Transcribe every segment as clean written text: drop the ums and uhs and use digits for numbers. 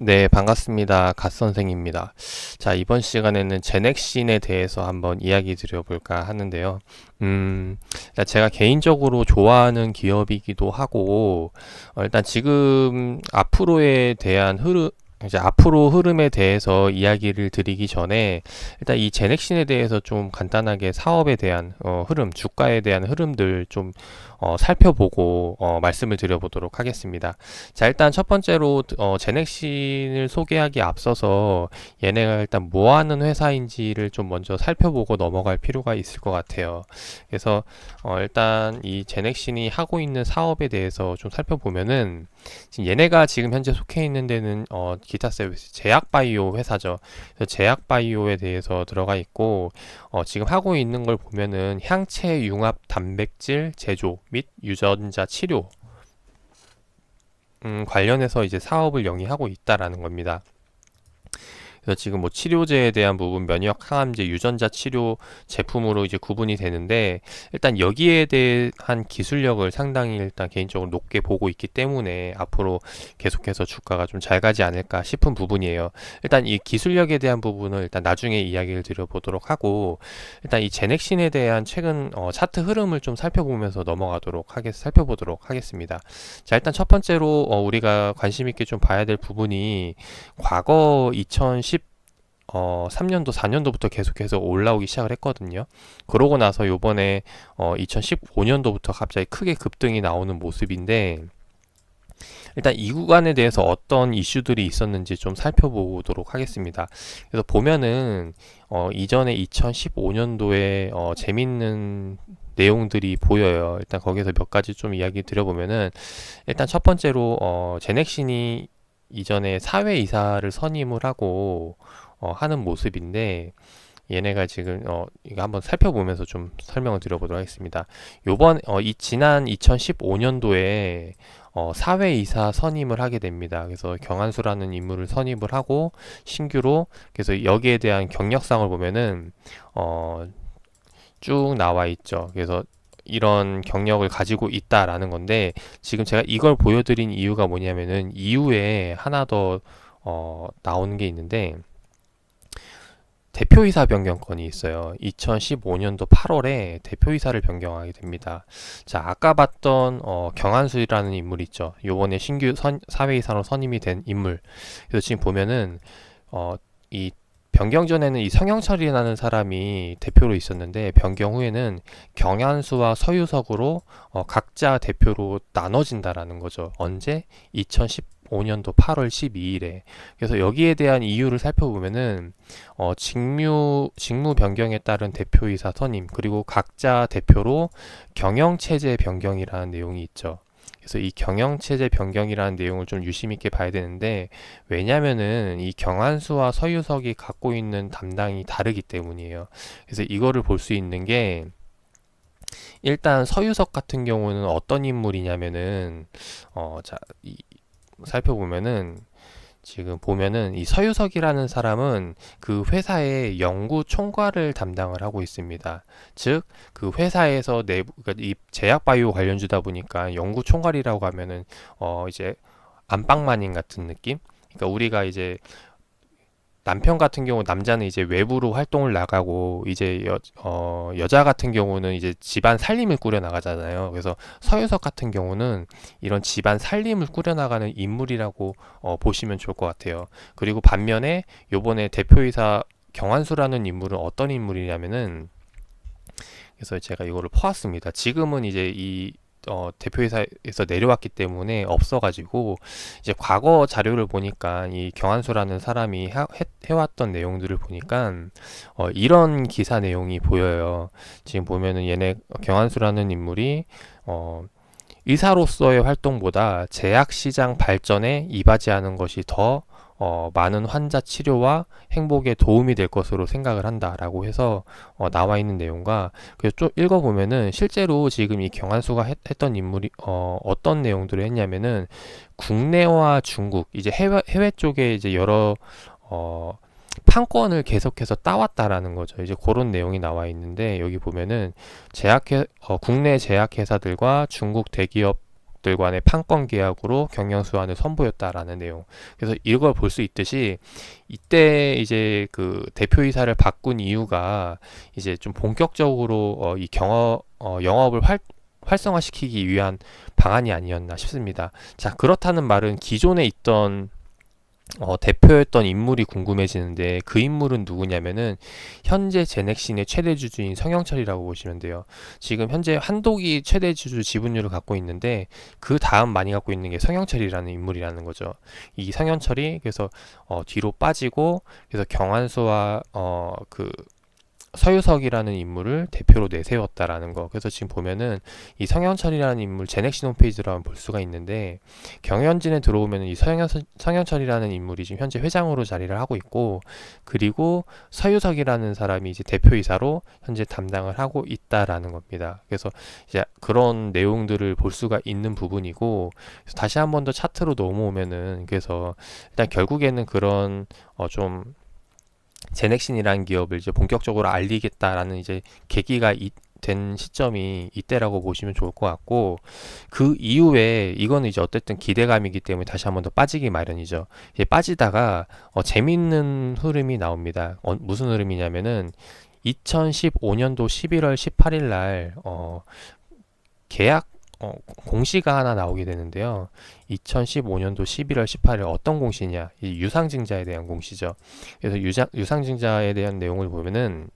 네, 반갑습니다. 갓 선생입니다. 자, 이번 시간에는 제넥신에 대해서 한번 이야기 드려볼까 하는데요. 일단 제가 개인적으로 좋아하는 기업이기도 하고, 일단 지금 앞으로에 대한 이제 앞으로 흐름에 대해서 이야기를 드리기 전에 일단 이 제넥신에 대해서 좀 간단하게 사업에 대한 흐름, 주가에 대한 흐름들 좀 살펴보고 말씀을 드려보도록 하겠습니다. 자, 일단 첫 번째로 제넥신을 소개하기 앞서서 얘네가 일단 뭐 하는 회사인지를 좀 먼저 살펴보고 넘어갈 필요가 있을 것 같아요. 그래서 일단 이 제넥신이 하고 있는 사업에 대해서 좀 살펴보면은 지금 얘네가 지금 현재 속해 있는 데는 기타 서비스 제약바이오 회사죠. 그래서 제약바이오에 대해서 들어가 있고 지금 하고 있는 걸 보면은 향체 융합 단백질 제조 및 유전자 치료 관련해서 이제 사업을 영위하고 있다라는 겁니다. 그래서 지금 뭐 치료제에 대한 부분, 면역 항암제, 유전자 치료 제품으로 이제 구분이 되는데 일단 여기에 대한 기술력을 상당히 일단 개인적으로 높게 보고 있기 때문에 앞으로 계속해서 주가가 좀 잘 가지 않을까 싶은 부분이에요. 일단 이 기술력에 대한 부분을 일단 나중에 이야기를 드려보도록 하고 일단 이 제넥신에 대한 최근 차트 흐름을 좀 살펴보도록 하겠습니다. 자, 일단 첫 번째로 우리가 관심 있게 좀 봐야 될 부분이 과거 3년도, 4년도부터 계속해서 올라오기 시작을 했거든요. 그러고 나서 요번에 2015년도부터 갑자기 크게 급등이 나오는 모습인데 일단 이 구간에 대해서 어떤 이슈들이 있었는지 좀 살펴보도록 하겠습니다. 그래서 보면은 이전에 2015년도에 재밌는 내용들이 보여요. 일단 거기서 몇 가지 좀 이야기 드려보면은 일단 첫 번째로 제넥신이 이전에 사회이사를 선임을 하고 하는 모습인데 얘네가 지금 이거 한번 살펴보면서 좀 설명을 드려보도록 하겠습니다. 이 지난 2015년도에 사회이사 선임을 하게 됩니다. 그래서 경한수라는 인물을 선임을 하고 신규로 그래서 여기에 대한 경력상을 보면은 쭉 나와 있죠. 그래서 이런 경력을 가지고 있다라는 건데 지금 제가 이걸 보여드린 이유가 뭐냐면은 이후에 하나 더 나오는 게 있는데 대표이사 변경권이 있어요. 2015년도 8월에 대표이사를 변경하게 됩니다. 자, 아까 봤던 경한수라는 인물 있죠. 요번에 신규 사회이사로 선임이 된 인물. 그래서 지금 보면은 이 변경 전에는 이 성형철이라는 사람이 대표로 있었는데 변경 후에는 경한수와 서유석으로 각자 대표로 나눠진다라는 거죠. 언제? 2015년도 8월 12일에. 그래서 여기에 대한 이유를 살펴보면은 직무 변경에 따른 대표이사 선임 그리고 각자 대표로 경영체제 변경이라는 내용이 있죠. 그래서 이 경영체제 변경이라는 내용을 좀 유심 있게 봐야 되는데 왜냐면은 이 경한수와 서유석이 갖고 있는 담당이 다르기 때문이에요. 그래서 이거를 볼 수 있는 게 일단 서유석 같은 경우는 어떤 인물이냐면은 자, 살펴보면은 지금 보면은 이 서유석이라는 사람은 그 회사의 연구 총괄을 담당을 하고 있습니다. 즉, 그 회사에서 그러니까 이 제약바이오 관련주다 보니까 연구 총괄이라고 하면은 이제 안방마님 같은 느낌? 그러니까 우리가 이제 남편 같은 경우 남자는 이제 외부로 활동을 나가고 이제 여자 같은 경우는 이제 집안 살림을 꾸려 나가잖아요. 그래서 서유석 같은 경우는 이런 집안 살림을 꾸려 나가는 인물이라고 보시면 좋을 것 같아요. 그리고 반면에 요번에 대표이사 경한수라는 인물은 어떤 인물이냐면은 그래서 제가 이거를 퍼왔습니다. 지금은 이제 이 대표이사에서 내려왔기 때문에 없어가지고 이제 과거 자료를 보니까 이 경한수라는 사람이 해왔던 내용들을 보니까 이런 기사 내용이 보여요. 지금 보면은 얘네 경한수라는 인물이 의사로서의 활동보다 제약시장 발전에 이바지하는 것이 더 많은 환자 치료와 행복에 도움이 될 것으로 생각을 한다라고 해서 나와 있는 내용과 그래서 좀 읽어보면은 실제로 지금 이 경한수가 했던 인물이 어떤 내용들을 했냐면은 국내와 중국 이제 해외 쪽에 이제 여러 판권을 계속해서 따왔다라는 거죠. 이제 그런 내용이 나와 있는데 여기 보면은 국내 제약회사들과 중국 대기업 제약들 간의 판권 계약으로 경영수완을 선보였다라는 내용. 그래서 이걸 볼 수 있듯이 이때 이제 그 대표이사를 바꾼 이유가 이제 좀 본격적으로 이 영업을 활성화시키기 위한 방안이 아니었나 싶습니다. 자, 그렇다는 말은 기존에 있던 대표였던 인물이 궁금해지는데, 그 인물은 누구냐면은 현재 제넥신의 최대 주주인 성영철이라고 보시면 돼요. 지금 현재 한독이 최대 주주 지분율을 갖고 있는데 그 다음 많이 갖고 있는 게 성영철이라는 인물이라는 거죠. 이 성영철이 그래서 뒤로 빠지고, 그래서 경환수와 그 서유석이라는 인물을 대표로 내세웠다라는 거. 그래서 지금 보면은 이 성현철이라는 인물 제넥신 홈페이지로 한번 볼 수가 있는데, 경영진에 들어오면은 이 성현철이라는 인물이 지금 현재 회장으로 자리를 하고 있고, 그리고 서유석이라는 사람이 이제 대표이사로 현재 담당을 하고 있다라는 겁니다. 그래서 이제 그런 내용들을 볼 수가 있는 부분이고, 그래서 다시 한번 더 차트로 넘어오면은, 그래서 일단 결국에는 그런 좀 제넥신이라는 기업을 이제 본격적으로 알리겠다라는 이제 계기가 된 시점이 이때라고 보시면 좋을 것 같고, 그 이후에 이거는 이제 어쨌든 기대감이기 때문에 다시 한번 더 빠지기 마련이죠. 이제 빠지다가 재밌는 흐름이 나옵니다. 무슨 흐름이냐면은 2015년도 11월 18일 날 계약 공시가 하나 나오게 되는데요. 2015년도 11월 18일 어떤 공시냐? 이 유상증자에 대한 공시죠. 그래서 유상증자에 대한 내용을 보면은,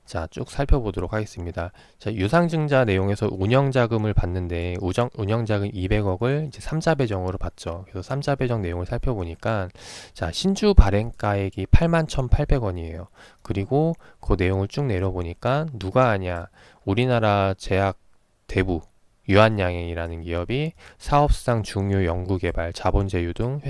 자, 쭉 살펴보도록 하겠습니다. 자, 유상증자 내용에서 운영자금을 받는데, 운영자금 200억을 이제 3자 배정으로 받죠. 그래서 3자 배정 내용을 살펴보니까, 자, 신주 발행가액이 81,800원이에요. 그리고 그 내용을 쭉 내려보니까 누가 하냐? 우리나라 제약 대부 유한양행이라는 기업이 사업상 중요 연구개발, 자본 제휴 등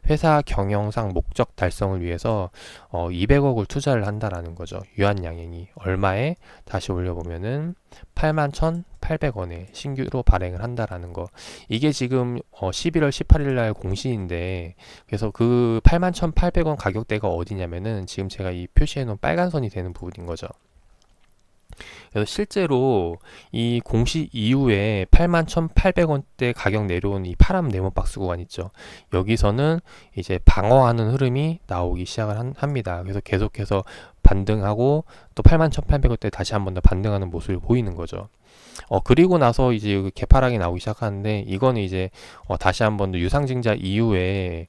회사 경영상 목적 달성을 위해서 200억을 투자를 한다라는 거죠. 유한양행이 얼마에? 다시 올려보면은 81,800원에 신규로 발행을 한다라는 거. 이게 지금 11월 18일 날 공시인데, 그래서 그 81,800원 가격대가 어디냐면은 지금 제가 이 표시해 놓은 빨간 선이 되는 부분인 거죠. 그래서 실제로 이 공시 이후에 81,800원대 가격 내려온 이 파란 네모 박스 구간 있죠. 여기서는 이제 방어하는 흐름이 나오기 시작을 합니다. 그래서 계속해서 반등하고 또 81,800원대 다시 한 번 더 반등하는 모습을 보이는 거죠. 그리고 나서 이제 여기 개파락이 나오기 시작하는데, 이거는 이제 다시 한 번 더 유상증자 이후에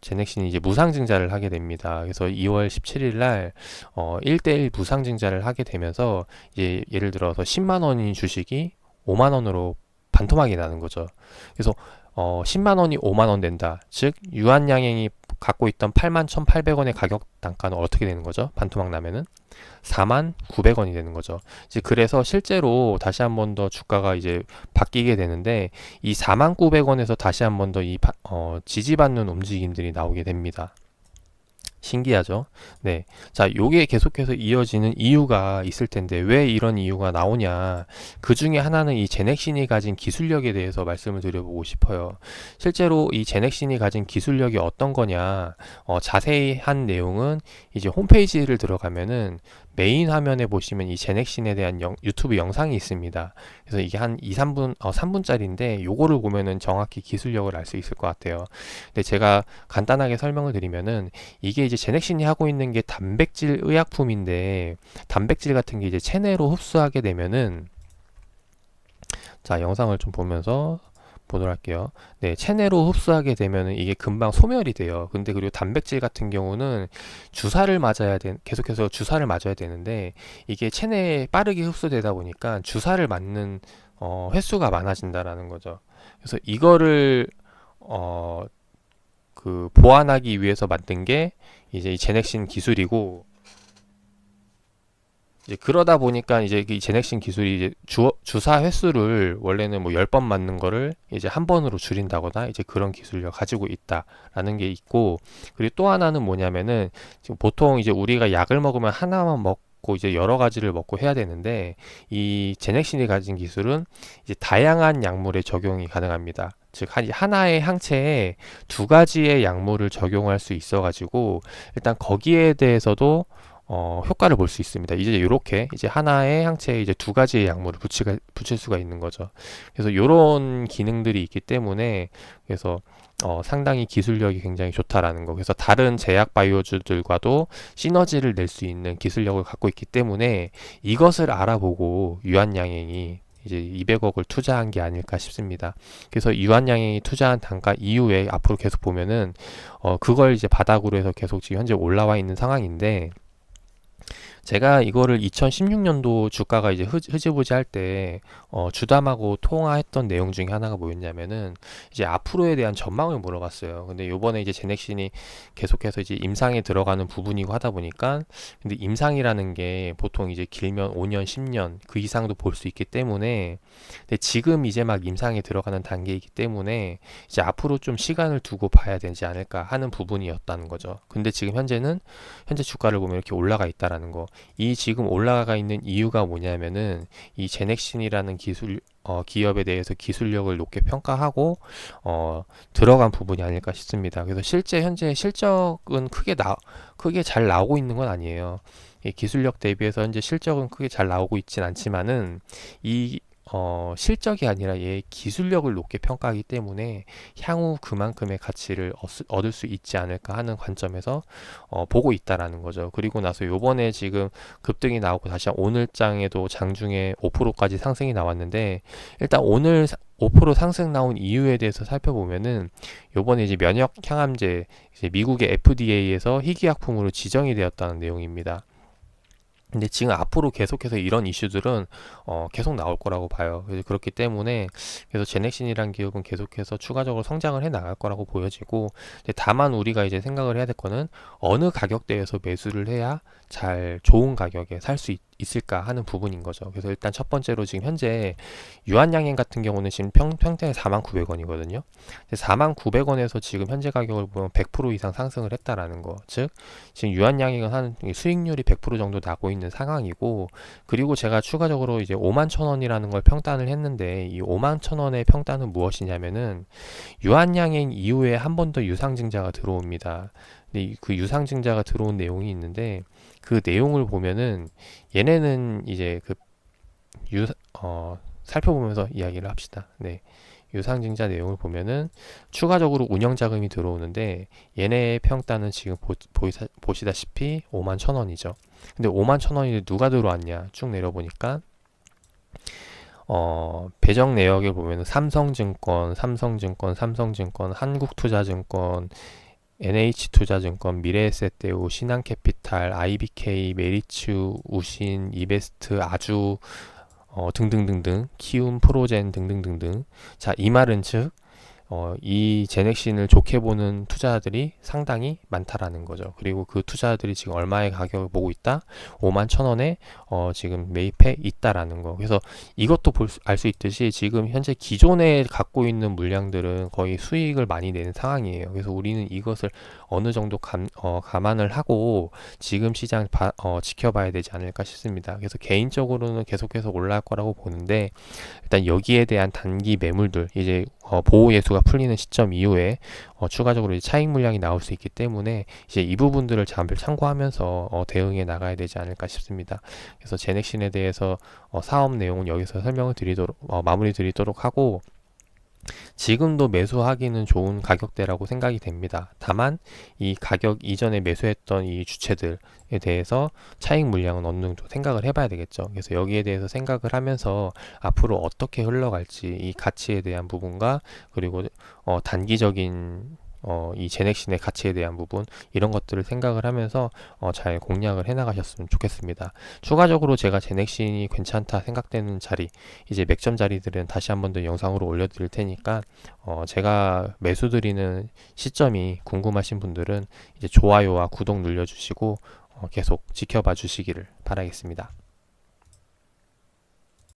제넥신이 이제 무상증자를 하게 됩니다. 그래서 2월 17일 날 1대1 무상증자를 하게 되면서, 이제 예를 들어서 10만 원인 주식이 5만 원으로 반토막이 나는 거죠. 그래서 10만 원이 5만 원 된다. 즉 유한양행이 갖고 있던 81,800원의 가격 단가는 어떻게 되는 거죠? 반토막 나면은 49,900원이 되는 거죠. 이제 그래서 실제로 다시 한 번 더 주가가 이제 바뀌게 되는데, 이 49,900원에서 다시 한 번 더 지지받는 움직임들이 나오게 됩니다. 신기하죠? 네. 자, 요게 계속해서 이어지는 이유가 있을 텐데, 왜 이런 이유가 나오냐? 그 중에 하나는 이 제넥신이 가진 기술력에 대해서 말씀을 드려보고 싶어요. 실제로 이 제넥신이 가진 기술력이 어떤 거냐? 자세히 한 내용은 이제 홈페이지를 들어가면은 메인 화면에 보시면 이 제넥신에 대한 유튜브 영상이 있습니다. 그래서 이게 한 2-3분, 3분짜리인데 요거를 보면은 정확히 기술력을 알 수 있을 것 같아요. 근데 제가 간단하게 설명을 드리면은, 이게 이제 제넥신이 하고 있는 게 단백질 의약품인데, 단백질 같은 게 이제 체내로 흡수하게 되면은, 자, 영상을 좀 보면서 보도록 할게요. 네, 체내로 흡수하게 되면은 이게 금방 소멸이 돼요. 근데 그리고 단백질 같은 경우는 계속해서 주사를 맞아야 되는데, 이게 체내에 빠르게 흡수되다 보니까 주사를 맞는 횟수가 많아진다라는 거죠. 그래서 이거를 보완하기 위해서 만든 게 이제 이 제넥신 기술이고, 이제 그러다 보니까 이제 이 제넥신 기술이 이제 주사 횟수를 원래는 뭐 10번 맞는 거를 이제 한 번으로 줄인다거나 이제 그런 기술을 가지고 있다라는 게 있고, 그리고 또 하나는 뭐냐면은, 지금 보통 이제 우리가 약을 먹으면 하나만 먹고 이제 여러 가지를 먹고 해야 되는데, 이 제넥신이 가진 기술은 이제 다양한 약물에 적용이 가능합니다. 즉 하나의 항체에 2가지의 약물을 적용할 수 있어 가지고, 일단 거기에 대해서도 효과를 볼 수 있습니다. 이제 이렇게 이제 하나의 항체에 이제 두 가지의 약물을 붙일 수가 있는 거죠. 그래서 이런 기능들이 있기 때문에 그래서 상당히 기술력이 굉장히 좋다라는 거. 그래서 다른 제약 바이오주들과도 시너지를 낼 수 있는 기술력을 갖고 있기 때문에 이것을 알아보고 유한양행이 이제 200억을 투자한 게 아닐까 싶습니다. 그래서 유한양행이 투자한 단가 이후에 앞으로 계속 보면은 그걸 이제 바닥으로 해서 계속 지금 현재 올라와 있는 상황인데, 제가 이거를 2016년도 주가가 이제 흐지부지 할 때 주담하고 통화했던 내용 중에 하나가 뭐였냐면은 이제 앞으로에 대한 전망을 물어봤어요. 근데 요번에 이제 제넥신이 계속해서 이제 임상에 들어가는 부분이고 하다 보니까, 근데 임상이라는 게 보통 이제 길면 5년, 10년 그 이상도 볼 수 있기 때문에, 근데 지금 이제 막 임상에 들어가는 단계이기 때문에 이제 앞으로 좀 시간을 두고 봐야 되지 않을까 하는 부분이었다는 거죠. 근데 지금 현재 주가를 보면 이렇게 올라가 있다라는 거. 이 지금 올라가 있는 이유가 뭐냐면은 이 제넥신이라는 기업에 대해서 기술력을 높게 평가하고 들어간 부분이 아닐까 싶습니다. 그래서 실제 현재 실적은 크게 잘 나오고 있는 건 아니에요. 이 기술력 대비해서 현재 실적은 크게 잘 나오고 있진 않지만은 이 실적이 아니라 얘의 기술력을 높게 평가하기 때문에 향후 그만큼의 가치를 얻을 수 있지 않을까 하는 관점에서 보고 있다라는 거죠. 그리고 나서 요번에 지금 급등이 나오고 다시 오늘 장에도 장중에 5%까지 상승이 나왔는데, 일단 오늘 5% 상승 나온 이유에 대해서 살펴보면은 요번에 이제 면역 향암제 이제 미국의 FDA에서 희귀약품으로 지정이 되었다는 내용입니다. 근데 지금 앞으로 계속해서 이런 이슈들은 계속 나올 거라고 봐요. 그래서 그렇기 때문에 그래서 제넥신이란 기업은 계속해서 추가적으로 성장을 해 나갈 거라고 보여지고, 다만 우리가 이제 생각을 해야 될 거는 어느 가격대에서 매수를 해야 좋은 가격에 살 수 있을까 하는 부분인 거죠. 그래서 일단 첫 번째로 지금 현재 유한양행 같은 경우는 지금 평택에 49,000원이거든요. 49,000원에서 지금 현재 가격을 보면 100% 이상 상승을 했다라는 거. 즉 지금 유한양행은 한 수익률이 100% 정도 나고 있는 상황이고, 그리고 제가 추가적으로 이제 51,000원이라는 걸 평단을 했는데, 이 51,000원의 평단은 무엇이냐면은 유한양행 이후에 한 번 더 유상증자가 들어옵니다. 근데 그 유상증자가 들어온 내용이 있는데, 그 내용을 보면은 얘네는 이제 살펴보면서 이야기를 합시다. 네. 유상증자 내용을 보면은 추가적으로 운영자금이 들어오는데, 얘네의 평단은 지금 보시다시피 51,000원이죠. 근데 51,000원이 누가 들어왔냐 쭉 내려보니까 배정 내역에 보면은 삼성증권, 한국투자증권, NH투자증권, 미래에셋대우, 신한캐피탈, IBK, 메리츠, 우신, 이베스트, 아주 등등등등, 키움, 프로젠 등등등등. 자, 이 말은 즉 이 제넥신을 좋게 보는 투자자들이 상당히 많다라는 거죠. 그리고 그 투자자들이 지금 얼마의 가격을 보고 있다? 51,000원에 지금 매입해 있다라는 거. 그래서 이것도 알 수 있듯이 지금 현재 기존에 갖고 있는 물량들은 거의 수익을 많이 내는 상황이에요. 그래서 우리는 이것을 어느 정도 감안을 하고 지금 시장 지켜봐야 되지 않을까 싶습니다. 그래서 개인적으로는 계속해서 올라갈 거라고 보는데, 일단 여기에 대한 단기 매물들, 이제 보호 예수가 풀리는 시점 이후에 추가적으로 이제 차익 물량이 나올 수 있기 때문에 이제 이 부분들을 잘 참고하면서 대응해 나가야 되지 않을까 싶습니다. 그래서 제넥신에 대해서 사업 내용은 여기서 설명을 마무리 드리도록 하고, 지금도 매수하기는 좋은 가격대라고 생각이 됩니다. 다만 이 가격 이전에 매수했던 이 주체들에 대해서 차익 물량은 어느 정도 생각을 해봐야 되겠죠. 그래서 여기에 대해서 생각을 하면서 앞으로 어떻게 흘러갈지, 이 가치에 대한 부분과 그리고 단기적인 이 제넥신의 가치에 대한 부분, 이런 것들을 생각을 하면서 잘 공략을 해나가셨으면 좋겠습니다. 추가적으로 제가 제넥신이 괜찮다 생각되는 자리, 이제 맥점 자리들은 다시 한번 더 영상으로 올려드릴 테니까 제가 매수 드리는 시점이 궁금하신 분들은 이제 좋아요와 구독 눌러주시고 계속 지켜봐 주시기를 바라겠습니다.